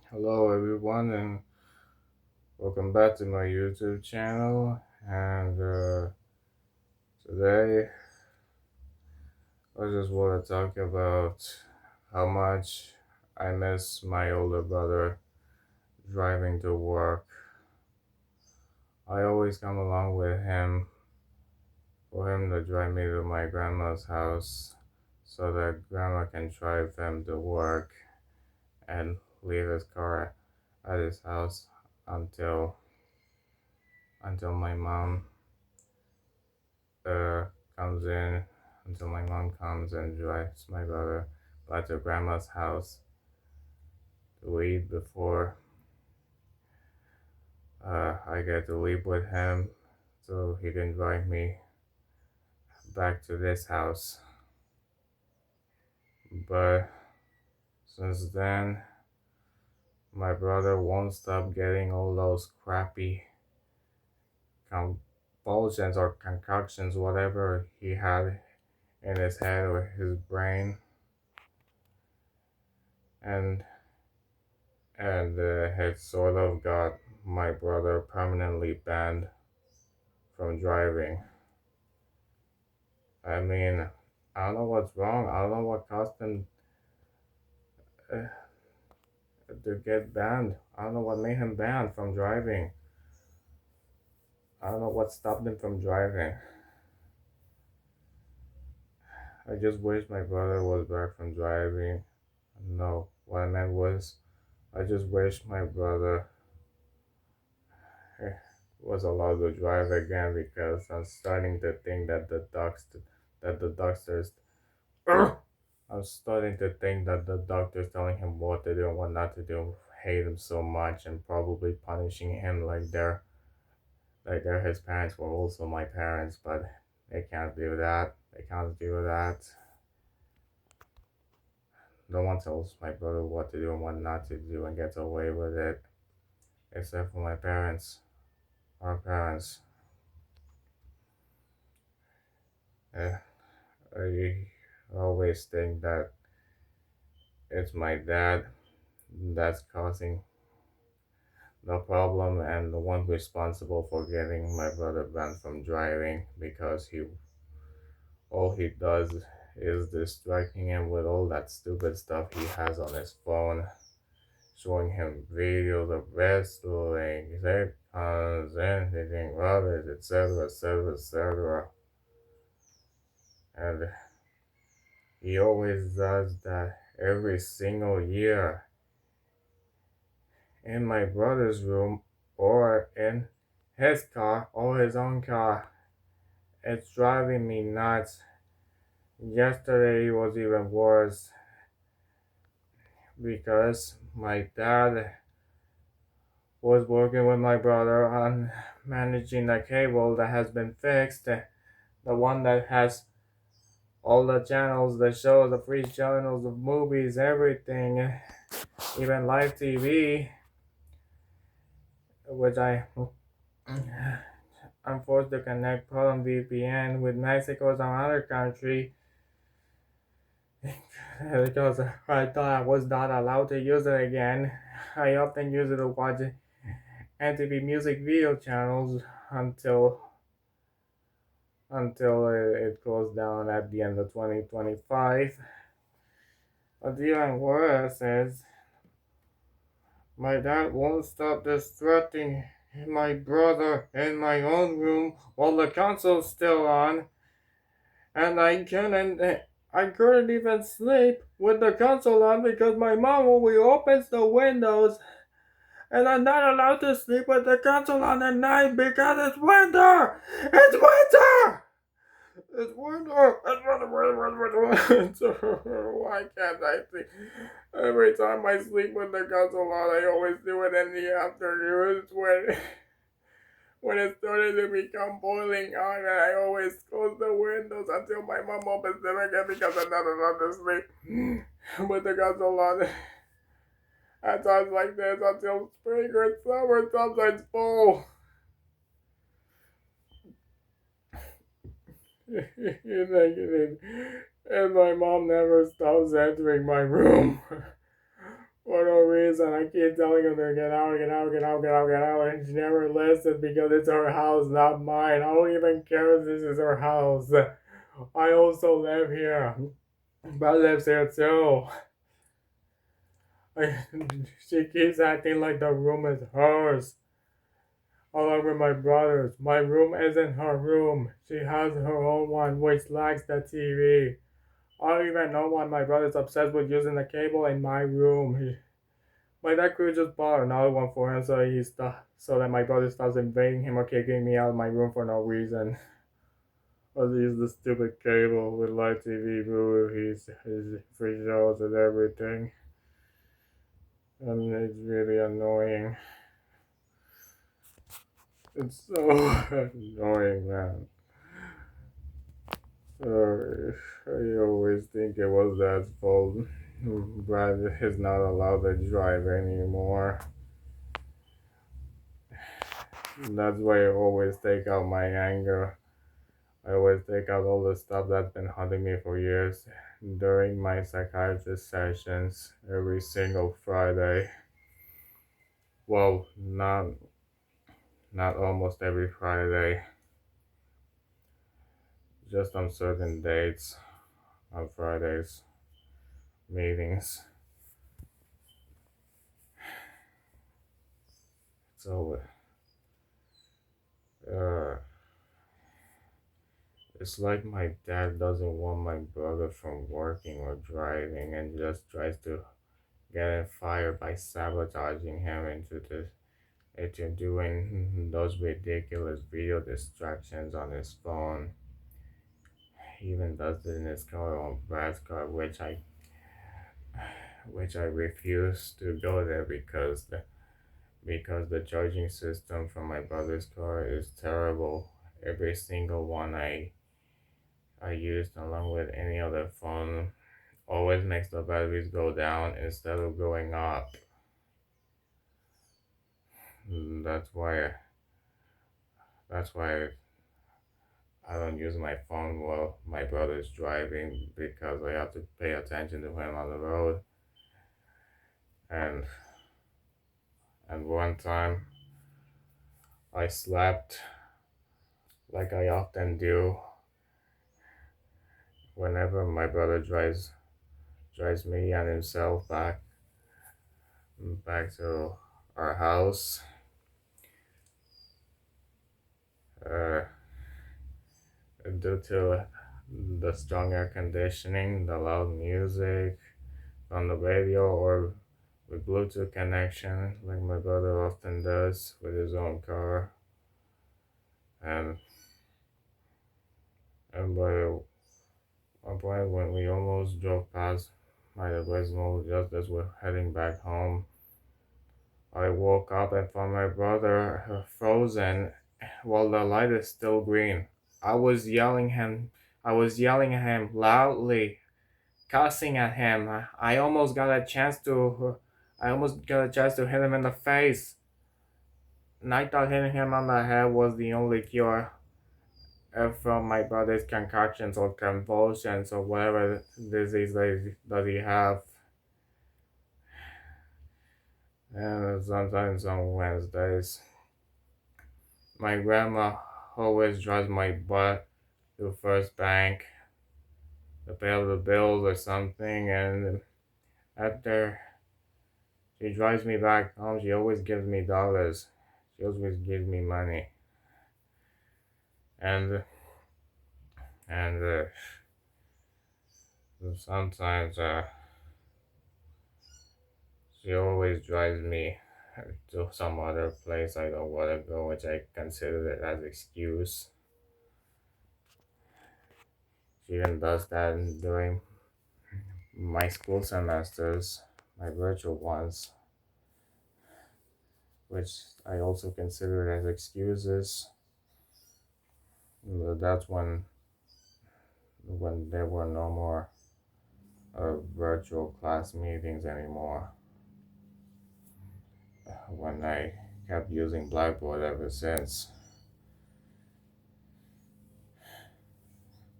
Hello, everyone, and welcome back to my YouTube channel. And today, I just want to talk about how much I miss my older brother driving to work. I always come along with him for him to drive me to my grandma's house so that grandma can drive him to work and leave his car at his house until my mom uh, comes in until my mom comes and drives my brother back to grandma's house to eat before I get to leave with him so he can drive me back to this house. But since then, my brother won't stop getting all those crappy compulsions or concoctions, whatever he had in his head or his brain, and had sort of got my brother permanently banned from driving. I mean, I don't know what's wrong. I don't know what caused him uh, to get banned. I don't know what made him banned from driving. I don't know what stopped him from driving. I just wish my brother was back from driving. No, what I meant was, I just wish my brother eh, was allowed to drive again because I'm starting to think that the doctors I'm starting to think that the doctors telling him what to do and what not to do hate him so much and probably punishing him like they're his parents were also my parents, but they can't do that. They can't do that. No one tells my brother what to do and what not to do and gets away with it, except for my parents. Our parents. Eh, I always think that it's my dad that's causing the problem and the one responsible for getting my brother banned from driving because he all he does is distracting him with all that stupid stuff he has on his phone, showing him videos of wrestling, sitcoms, anything rubbish, etc., etc., etc. And he always does that every single year in my brother's room or in his car or his own car. It's driving me nuts. Yesterday was even worse because my dad was working with my brother on managing the cable that has been fixed, the one that has all the channels, the shows, the free channels, the movies, everything, even live TV, which I'm forced to connect Proton VPN with Mexico or some other country because I thought I was not allowed to use it again. I often use it to watch MTV music video channels until it closed down at the end of 2025. But even worse is my dad won't stop distracting my brother in my own room while the console's still on, and I couldn't even sleep with the console on because my mom always opens the windows and I'm not allowed to sleep with the console on at night because it's winter! It's winter! It's winter! It's winter! Why can't I sleep? Every time I sleep with the console on, I always do it in the afternoons when it started to become boiling hot, and I always close the windows until my mom opens them again because I'm not allowed to sleep with the console on. At times like this until spring or summer, sometimes fall. and my mom never stops entering my room for no reason. I keep telling her to get out, get out, get out, get out, get out, and she never listens because it's her house, not mine. I don't even care if this is her house. I also live here. Brad lives here too. I, she keeps acting like the room is hers, along with my brother's. My room isn't her room. She has her own one, which lacks the TV. I don't even know why my brother's obsessed with using the cable in my room. My dad could just bought another one for him so that my brother stops invading him or kicking me out of my room for no reason. I'll use the stupid cable with live TV, movies, his free shows and everything. And it's really annoying. It's so annoying, man. I always think it was Dad's fault. Brad is not allowed to drive anymore. That's why I always take out my anger. I always take out all the stuff that's been haunting me for years during my psychiatrist sessions every single Friday. Well, not almost every Friday, just on certain dates on Fridays meetings. So uh, it's like my dad doesn't want my brother from working or driving and just tries to get him fired by sabotaging him into doing those ridiculous video distractions on his phone. He even does it in his car on Brad's car, which I refuse to go there because the charging system from my brother's car is terrible. Every single one I used along with any other phone always makes the batteries go down instead of going up. That's why I don't use my phone while my brother's driving because I have to pay attention to him on the road. And one time I slept like I often do whenever my brother drives me and himself back to our house. Uh, Due to the strong air conditioning, the loud music on the radio, or with Bluetooth connection, like my brother often does with his own car. And by one point, when we almost drove past my original just as we're heading back home, I woke up and found my brother frozen while the light is still green. I was yelling him. I was yelling at him loudly, cussing at him. I almost got a chance to hit him in the face. And I thought hitting him on the head was the only cure from my brother's concoctions or convulsions or whatever disease that he have. And sometimes on Wednesdays, my grandma always drives my butt to First Bank to pay all the bills or something, and after she drives me back home, she always gives me dollars. She always gives me money. And sometimes she always drives me to some other place I don't want to go, which I consider it as excuse. She even does that during my school semesters, my virtual ones, which I also consider as excuses. But that's when there were no more virtual class meetings anymore. When I kept using Blackboard ever since.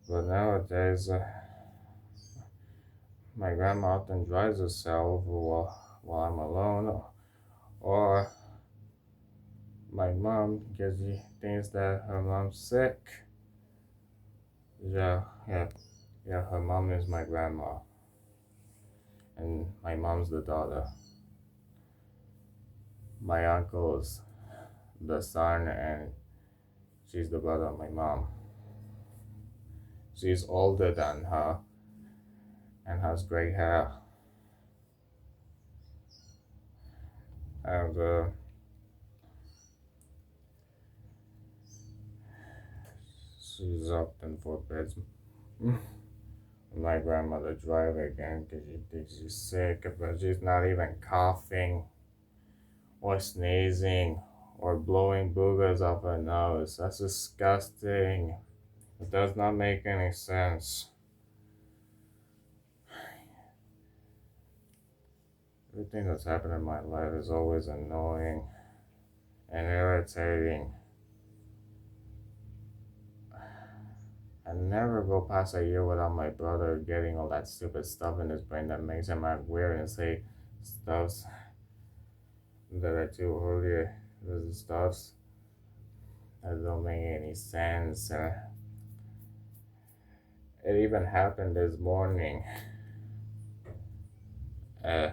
But nowadays, my grandma often drives herself while I'm alone, or my mom because she thinks that her mom's sick. Yeah, yeah, yeah. Her mom is my grandma, and my mom's the daughter. My uncle's the son, and she's the brother of my mom. She's older than her and has gray hair. And she's often forbids my grandmother drive again because she thinks she's sick, but she's not even coughing or sneezing or blowing boogers off her nose. That's disgusting. It does not make any sense. Everything that's happened in my life is always annoying and irritating. I never go past a year without my brother getting all that stupid stuff in his brain that makes him act weird and say stuffs that I do earlier. Those stuffs that don't make any sense. It even happened this morning. Uh,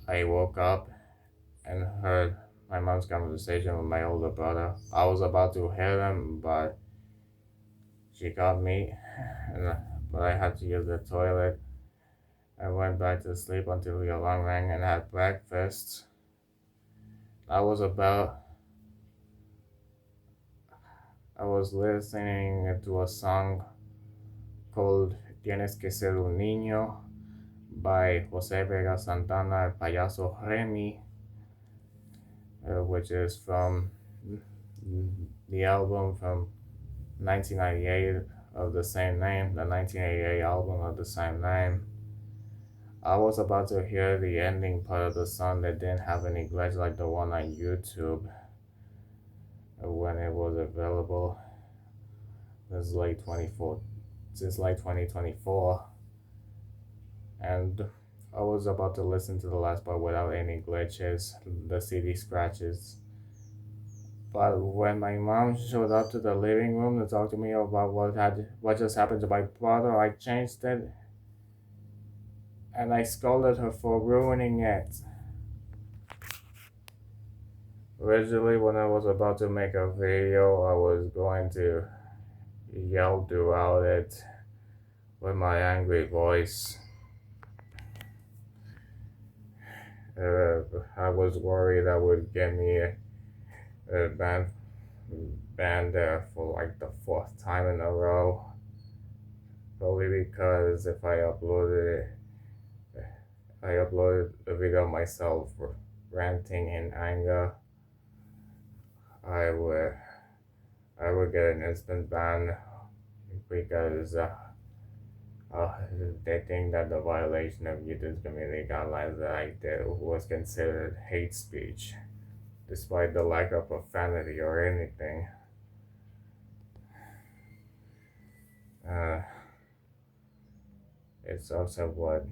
I woke up and heard my mom's conversation with my older brother. I was about to hit him, but she got me, but I had to use the toilet. I went back to sleep until the alarm rang and had breakfast. I was about, I was listening to a song called Tienes que ser un niño by Jose Vega Santana and Payaso Remy, which is from the album from 1998 of the same name, the 1988 album of the same name. I was about to hear the ending part of the song that didn't have any glitch like the one on YouTube when it was available. This is like 24, since like 2024, and I was about to listen to the last part without any glitches, the CD scratches. But when my mom showed up to the living room to talk to me about what just happened to my brother, I changed it and I scolded her for ruining it. Originally, when I was about to make a video, I was going to yell throughout it with my angry voice. I was worried that would get me banned for like the fourth time in a row. Probably because if I uploaded a video of myself ranting in anger, I would get an instant ban because they think that the violation of YouTube's community guidelines that I did was considered hate speech, despite the lack of profanity or anything. It's also what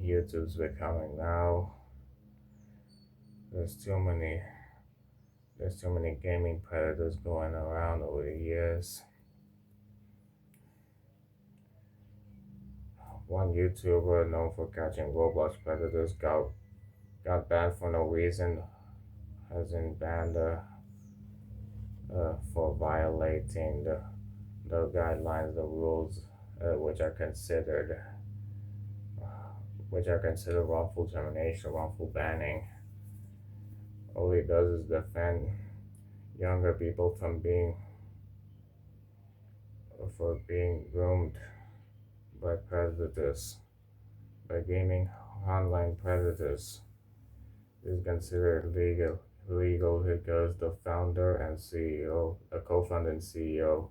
YouTube's becoming now. There's too many gaming predators going around over the years. One YouTuber known for catching Roblox predators got banned for no reason, has been banned for violating the guidelines, the rules, which are considered wrongful termination, wrongful banning. All he does is defend younger people from being groomed by predators, by gaming online predators. Is considered legal because the founder and CEO, the co-founder and CEO,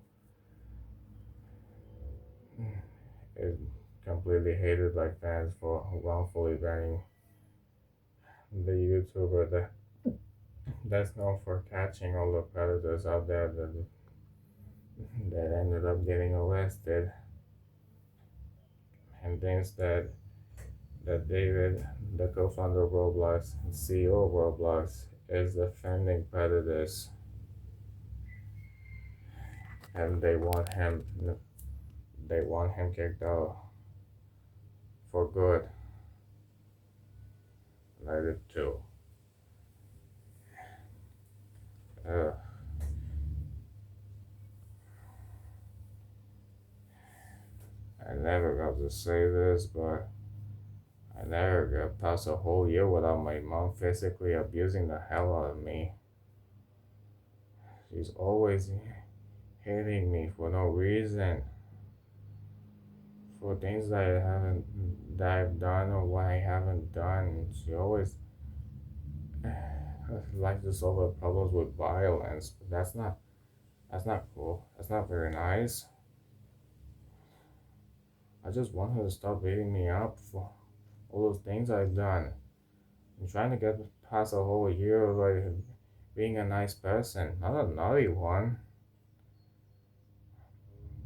is completely hated by fans for wrongfully banning the YouTuber that's known for catching all the predators out there that ended up getting arrested, and thinks that that David, the co-founder of Roblox and CEO of Roblox, is defending predators, and they want him kicked out for good. And I did too. Uh, I never got to say this, but I never got past a whole year without my mom physically abusing the hell out of me. She's always hitting me for no reason, for things that I've done or what I haven't done. She always likes to solve her problems with violence. But that's not cool. That's not very nice. I just want her to stop beating me up for all those things I've done. I'm trying to get past a whole year of like being a nice person, not a naughty one.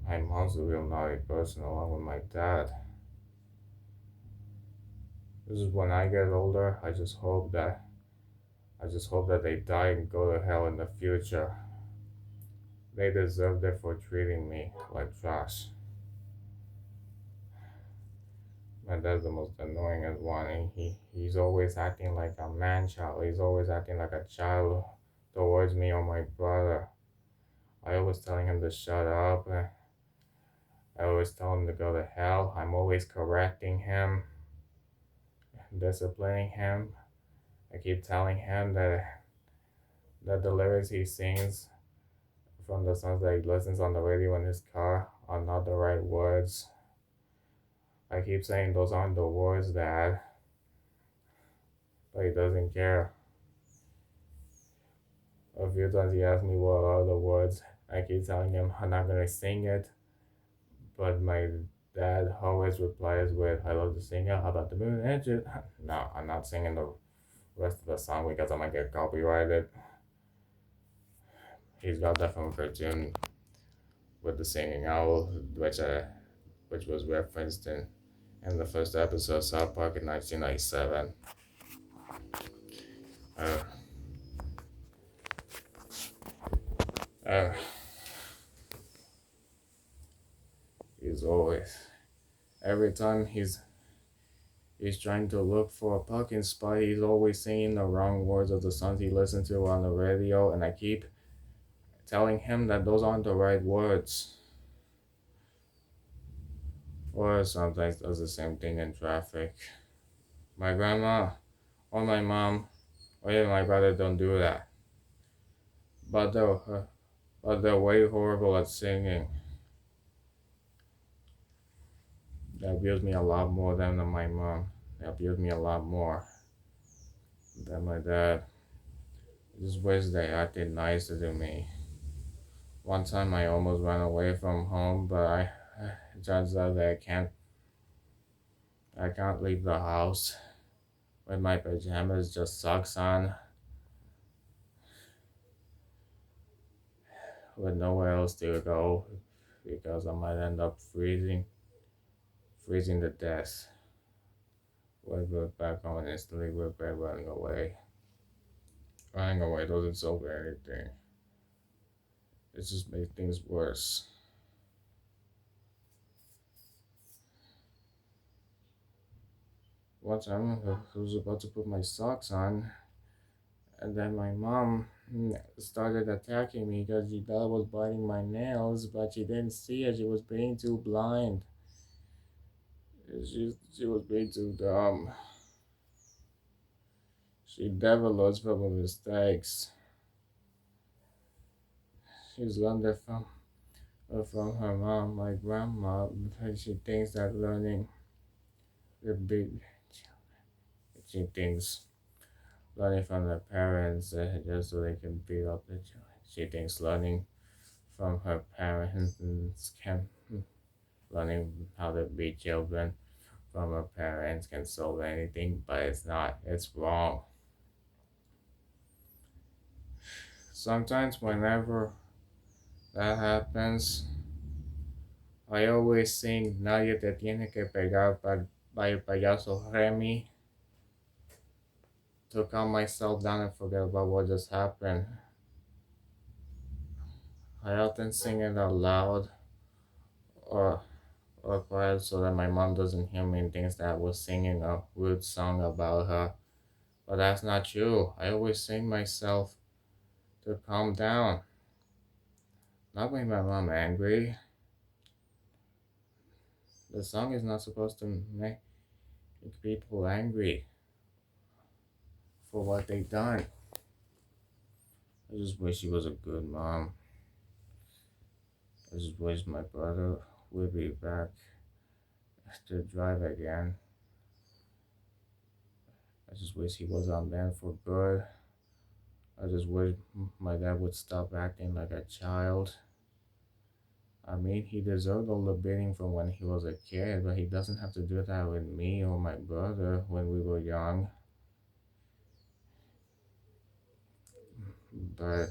My mom's a real naughty person along with my dad. This is when I get older, I just hope that they die and go to hell in the future. They deserve it for treating me like trash. My dad's the most annoying one, and he's always acting like a man child. He's always acting like a child towards me or my brother. I always telling him to shut up. I always tell him to go to hell. I'm always correcting him, disciplining him. I keep telling him that the lyrics he sings from the songs that he listens on the radio in his car are not the right words. I keep saying those aren't the words, Dad, but he doesn't care. A few times he asks me what are the words. I keep telling him I'm not gonna sing it, but my dad always replies with, "I love to sing it. How about the moon and you?" No, I'm not singing the rest of the song because I might get copyrighted. He's got that from a cartoon with the singing owl, which was referenced in the first episode of South Park in 1997. Uh, uh, he's always every time he's trying to look for a parking spot. He's always singing the wrong words of the songs he listens to on the radio, and I keep telling him that those aren't the right words. Or sometimes does the same thing in traffic. My grandma or my mom or even my brother don't do that. But they're way horrible at singing. They abuse me a lot more than my mom. They abuse me a lot more than my dad. I just wish they acted nicer to me. One time I almost ran away from home, but it turns out that I can't leave the house with my pajamas, just socks on, with nowhere else to go, because I might end up freezing to death. When we're back home and instantly regret running away. Running away doesn't solve anything. It just makes things worse. One time I was about to put my socks on, and then my mom started attacking me because she thought I was biting my nails, but she didn't see it. She was being too blind. She was being too dumb. She never learns from her mistakes. She's learned it from her mom, my grandma, because she thinks that the big she thinks learning from their parents just so they can beat up the children. She thinks from her parents can learning how to beat children from her parents can solve anything, but it's not. It's wrong. Sometimes whenever that happens, I always sing Nadie te tiene que pegar by el payaso Remy to calm myself down and forget about what just happened. I often sing it out loud or quiet so that my mom doesn't hear me and thinks that I was singing a rude song about her. But that's not true. I always sing myself to calm down, not make my mom angry. The song is not supposed to make people angry for what they done. I just wish he was a good mom. I just wish my brother would be back to drive again. I just wish he was on band for good. I just wish my dad would stop acting like a child. I mean, he deserved all the beating from when he was a kid, but he doesn't have to do that with me or my brother when we were young. But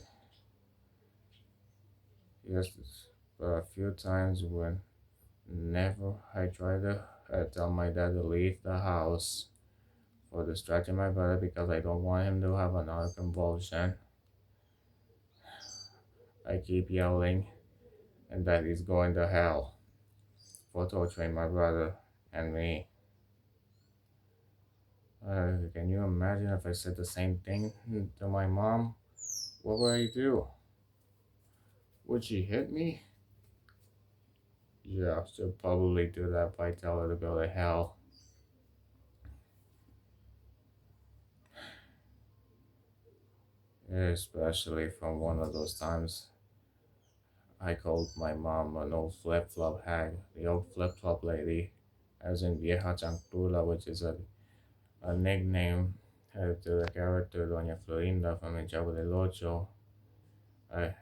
yes, but a few times when never I try to tell my dad to leave the house for distracting my brother because I don't want him to have another convulsion. I keep yelling and that he's going to hell for torturing my brother and me. Can you imagine if I said the same thing to my mom? What would I do? Would she hit me? Yeah, she'll probably do that if I tell her to go to hell. Especially from one of those times I called my mom an old flip-flop hag, the old flip-flop lady, as in Vieja Chanclula, which is a nickname to the character Doña Florinda from El Chavo del Ocho. I,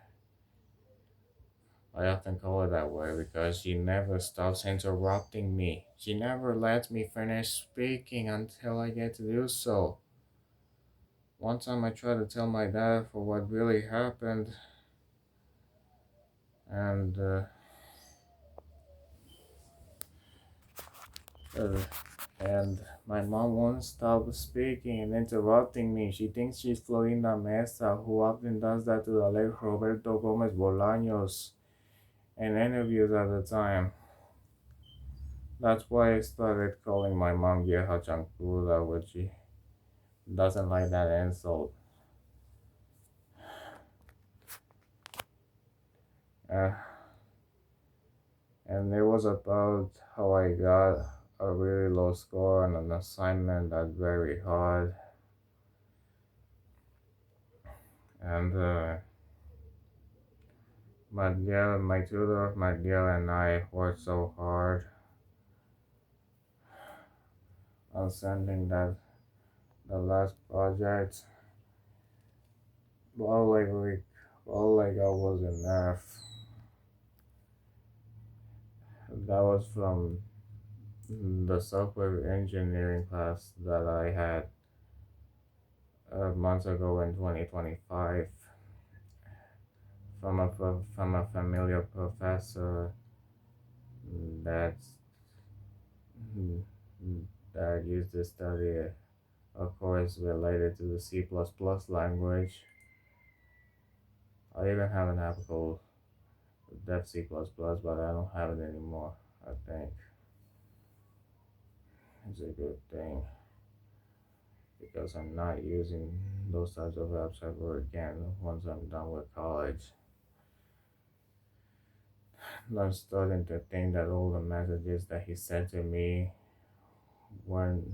I often call her that way because she never stops interrupting me. She never lets me finish speaking until I get to do so. One time I tried to tell my dad for what really happened, and uh, and my mom won't stop speaking and interrupting me. She thinks she's Florinda Mesa, who often does that to Alex Roberto Gomez Bolaños in interviews at the time. That's why I started calling my mom Vieja Chancluda, which she doesn't like that insult. Uh, and it was about how I got a really low score on an assignment that's very hard. And my tutor, Miguel, and I worked so hard on sending the last project. All I got was an F. That was from the software engineering class that I had months ago in 2025 from a familiar professor that's that used to study a course related to the C++ language. I even have an app called Dev C++, but I don't have it anymore. I think it's a good thing because I'm not using those types of apps ever again once I'm done with college. I'm starting to think that all the messages that he sent to me weren't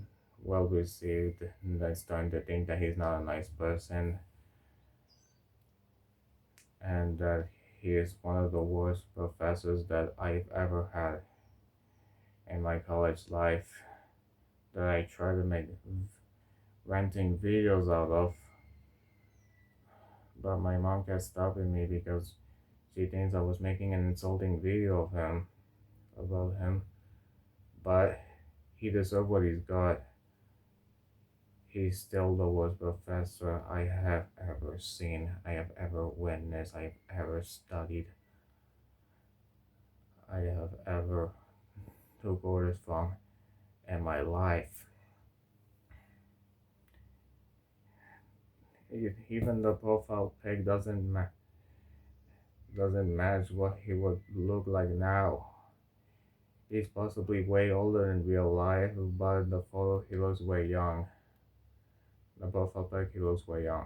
well received, and I'm starting to think that he's not a nice person and that he is one of the worst professors that I've ever had in my college life that I try to make renting videos out of, but my mom kept stopping me because she thinks I was making an insulting video of him, about him, but he deserved what he's got. He's still the worst professor I have ever seen, I have ever witnessed, I have ever studied, I have ever took orders from, in my life. Even the profile pic doesn't match what he would look like now. He's possibly way older in real life, but in the photo he looks way young. The profile pic he looks way young.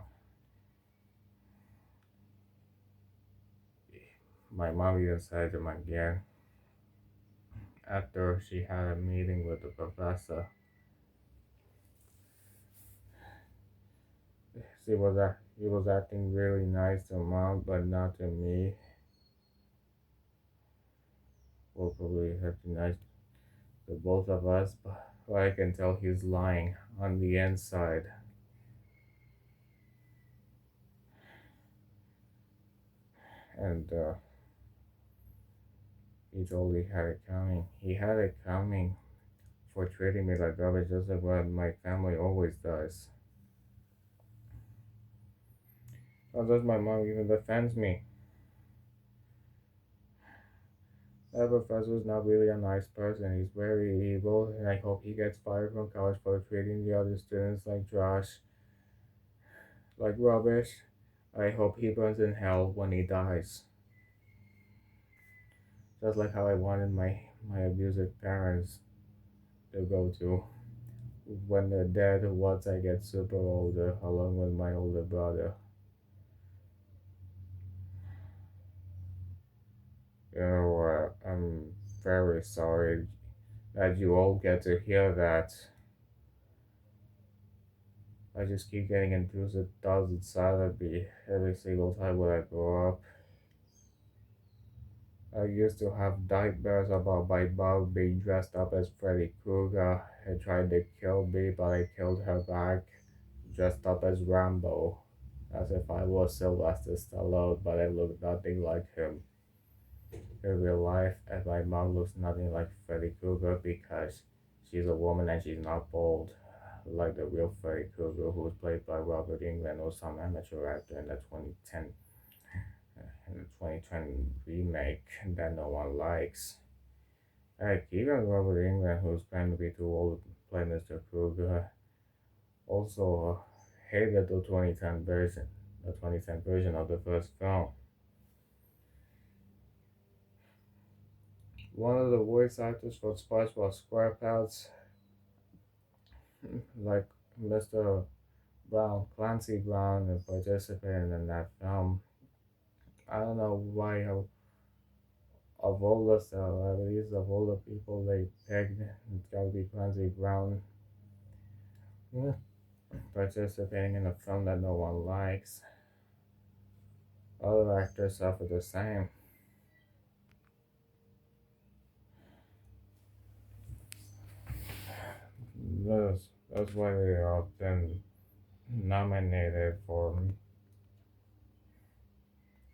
My mom even said to him again after she had a meeting with the professor. He was acting really nice to mom, but not to me. Well, probably have to nice to both of us, but I can tell he's lying on the inside. And he totally had it coming. He had it coming for treating me like garbage, just like what my family always does. Not just my mom even defends me. That professor's not really a nice person. He's very evil, and I hope he gets fired from college for treating the other students like trash, like rubbish. I hope he burns in hell when he dies. Just like how I wanted my abusive parents to go to when they're dead once I get super older, along with my older brother. I'm very sorry that you all get to hear that. I just keep getting intrusive thoughts inside of me every single time when I grow up. I used to have nightmares about my mom being dressed up as Freddy Krueger and trying to kill me, but I killed her back, dressed up as Rambo, as if I was Sylvester Stallone, but I look nothing like him in real life, and my mom looks nothing like Freddy Krueger because she's a woman and she's not bald like the real Freddy Krueger, who was played by Robert England or some amateur actor in the 2010 remake that no one likes. Heck, even Robert England, who's claimed to be too old to play Mr. Krueger, also hated the 2010 version of the first film. One of the voice actors for SpongeBob SquarePants, like Mr. Brown, Clancy Brown, participated in that film. I don't know why of all the celebrities, of all the people they picked, it's gotta be Clancy Brown participating in a film that no one likes. Other actors suffer the same. That's why they are often nominated for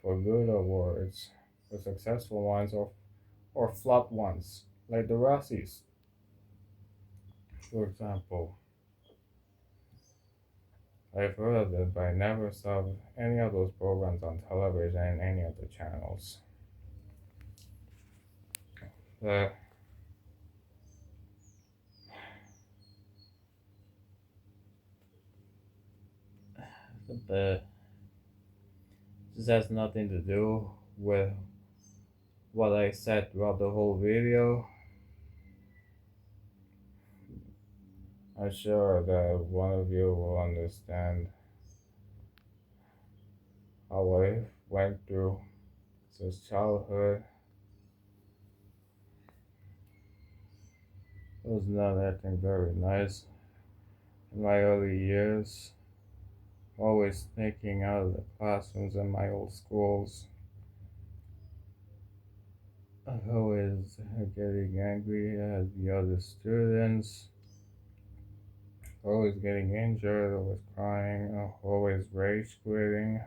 good awards, for successful ones or flop ones, like the Razzies, for example. I've heard of it, but I never saw any of those programs on television in any of the channels. The, the this has nothing to do with what I said throughout the whole video. I'm sure that one of you will understand how I went through since childhood. It was not acting very nice in my early years, always sneaking out of the classrooms in my old schools. Always getting angry at the other students, always getting injured, always crying, always rage quitting.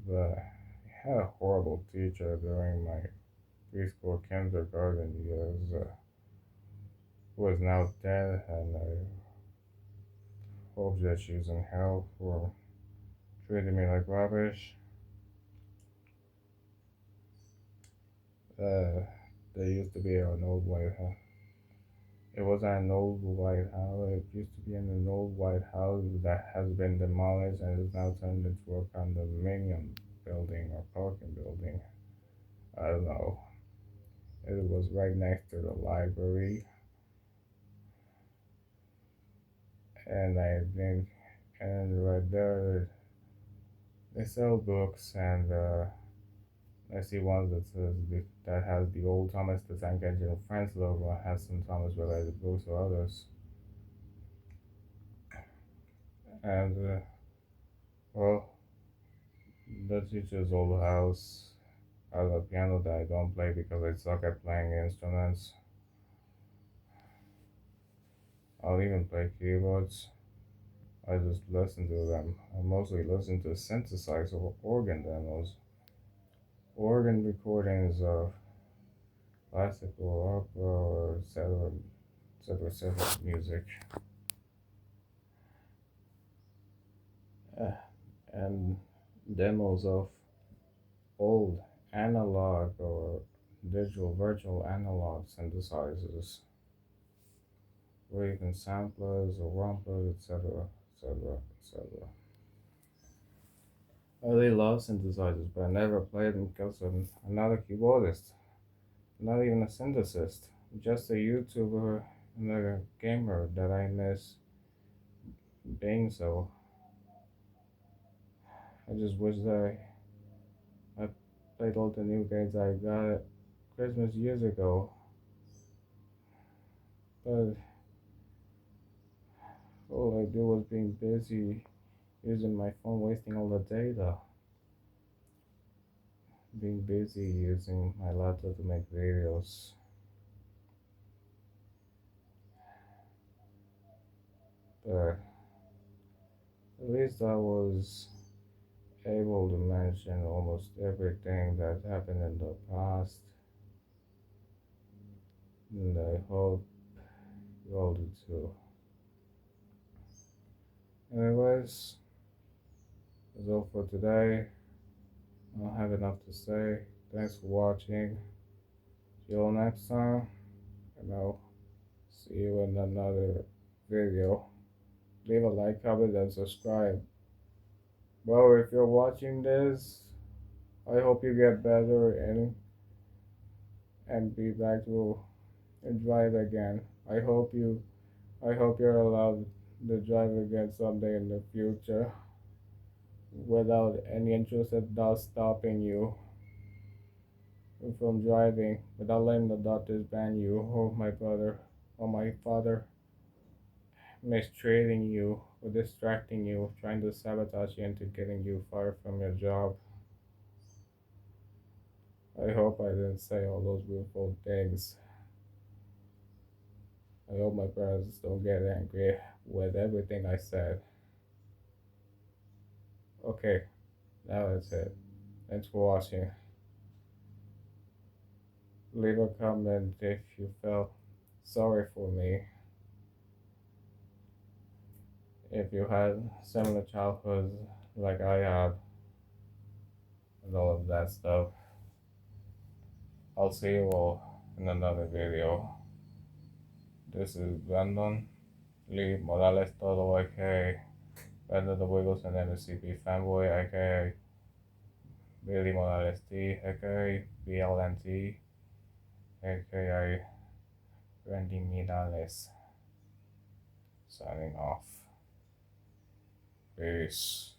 I had a horrible teacher during my preschool kindergarten years who is now dead, and I hope that she's in hell for treating me like rubbish. Uh, There used to be an old White House. It was an old White House. It used to be an old White House that has been demolished and is now turned into a condominium building or parking building. I don't know. It was right next to the library, and I think, and right there they sell books, and I see one that that has the old Thomas the Tank Engine of France logo and has some Thomas related books or others. And well, the teacher's old house has a piano that I don't play because I suck at playing instruments. I'll even play keyboards. I just listen to them. I mostly listen to synthesizer organ demos, organ recordings of classical opera or etc. music. Uh, and demos of old analog or digital virtual analog synthesizers, or even samplers or rompers, etc. I really love synthesizers, but I never played them because I'm not a keyboardist, not even a synthesist, just a YouTuber and a gamer that I miss being so. I just wish that I played all the new games I got at Christmas years ago, but all I do was being busy using my phone, wasting all the data, being busy using my laptop to make videos. But at least I was able to mention almost everything that happened in the past, and I hope you all do too. Anyways, that's all for today. I don't have enough to say. Thanks for watching. See you all next time, and I'll see you in another video. Leave a like, comment, and subscribe. Well, if you're watching this, I hope you get better and be back to drive again. I hope you're allowed to drive again someday in the future without any intrusive dust stopping you from driving, without letting the doctors ban you or my brother or my father mistreating you or distracting you, trying to sabotage you into getting you fired from your job. I hope I didn't say all those beautiful things. I hope my parents don't get angry with everything I said. Okay, now that's it. Thanks for watching. Leave a comment if you felt sorry for me. If you had similar childhoods like I had and all of that stuff. I'll see you all in another video. This is Brandon Lee Morales Todo, aka Brandon the Wiggles and MSCP fanboy, aka Billy Morales T, aka BLNT, aka Randy Morales. Signing off. Peace.